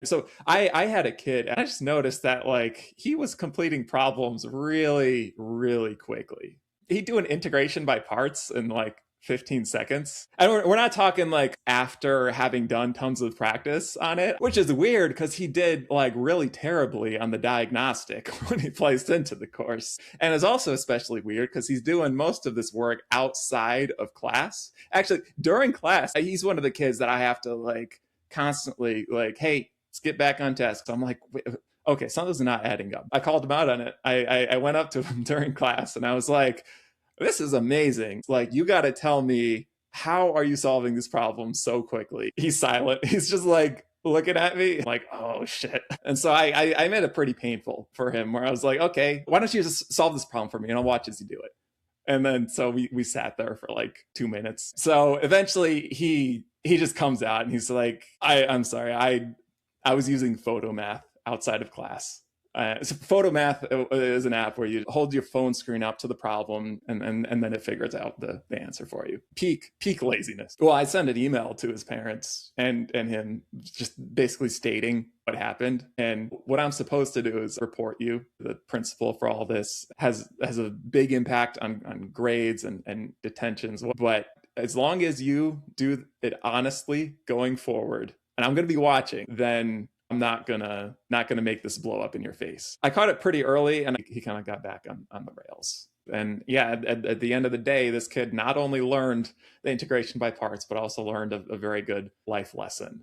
So I had a kid and I just noticed that like he was completing problems really, really quickly. He'd do an integration by parts in like 15 seconds. And we're not talking like after having done tons of practice on it, which is weird because he did like really terribly on the diagnostic when he placed into the course. And it's also especially weird because he's doing most of this work outside of class. Actually, during class, he's one of the kids that I have to like constantly like, hey, let's get back on task. So I'm like, wait, okay, something's not adding up. I called him out on it. I went up to him during class and I was like, this is amazing. Like, you got to tell me, how are you solving this problem so quickly? He's silent. He's just like looking at me like, oh shit. And so I made it pretty painful for him where I was like, okay, why don't you just solve this problem for me and I'll watch as you do it. And then so we sat there for like 2 minutes. So eventually he just comes out and he's like, I'm sorry, I was using Photomath outside of class. So Photomath is an app where you hold your phone screen up to the problem and then it figures out the answer for you. Peak laziness. Well, I sent an email to his parents and him just basically stating what happened. And what I'm supposed to do is report you. The principal for all this has a big impact on grades and detentions. But as long as you do it honestly going forward, and I'm going to be watching, then I'm not gonna make this blow up in your face. I caught it pretty early, and he kind of got back on the rails. And yeah, at the end of the day, this kid not only learned the integration by parts, but also learned a very good life lesson.